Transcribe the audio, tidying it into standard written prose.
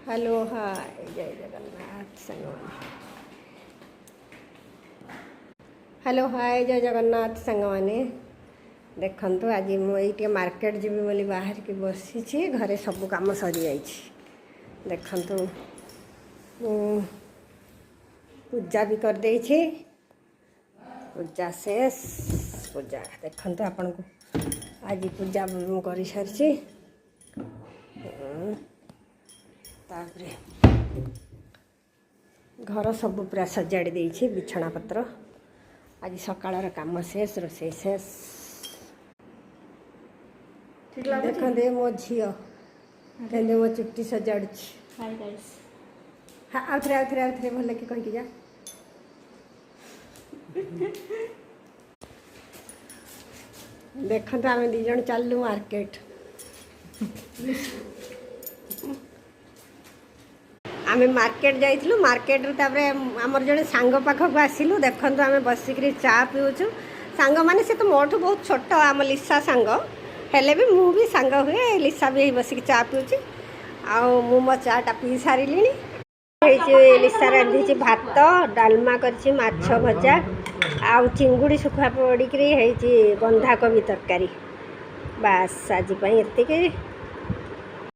Hello hi जय Jagannath सांगवानी। Hello hi जय जगन्नाथ सांगवानी। देखंतु आज मुझे मार्केट जीवी बोली बाहर की बसी घरे सब काम सरी जाइए। देखंतु पूजा भी कर दे पूजा शेष पूजा देखंतु आपन को आज पूजा कर सारी तापरे घर सब पूरा सजाड़ी देछि बिछना पत्र आज सकाळर काम शेष रोषे शेष। देखते मो झील कहते मो चुट्टी सजाड़ आउे भल कि कहीकि जा देखते आम दीज चलू मार्केट आम मार्केट जाइलु मार्केट आमर जड़े सांग पाखक आसिलु देखु आम बसिक चा पीऊँ सांग माने से तो मोठू बहुत छोट आम लिसा सांग हेले भी मु भी सांग हुए लिसा भी बसिक चा पीऊँ आउ मु मो चाटा पी सारे लिसा रांधि भात डालमा कर माछ भजा आउ चिंगुड़ी सुखा पड़ी बंधाकोबी तरकारी बास आज एति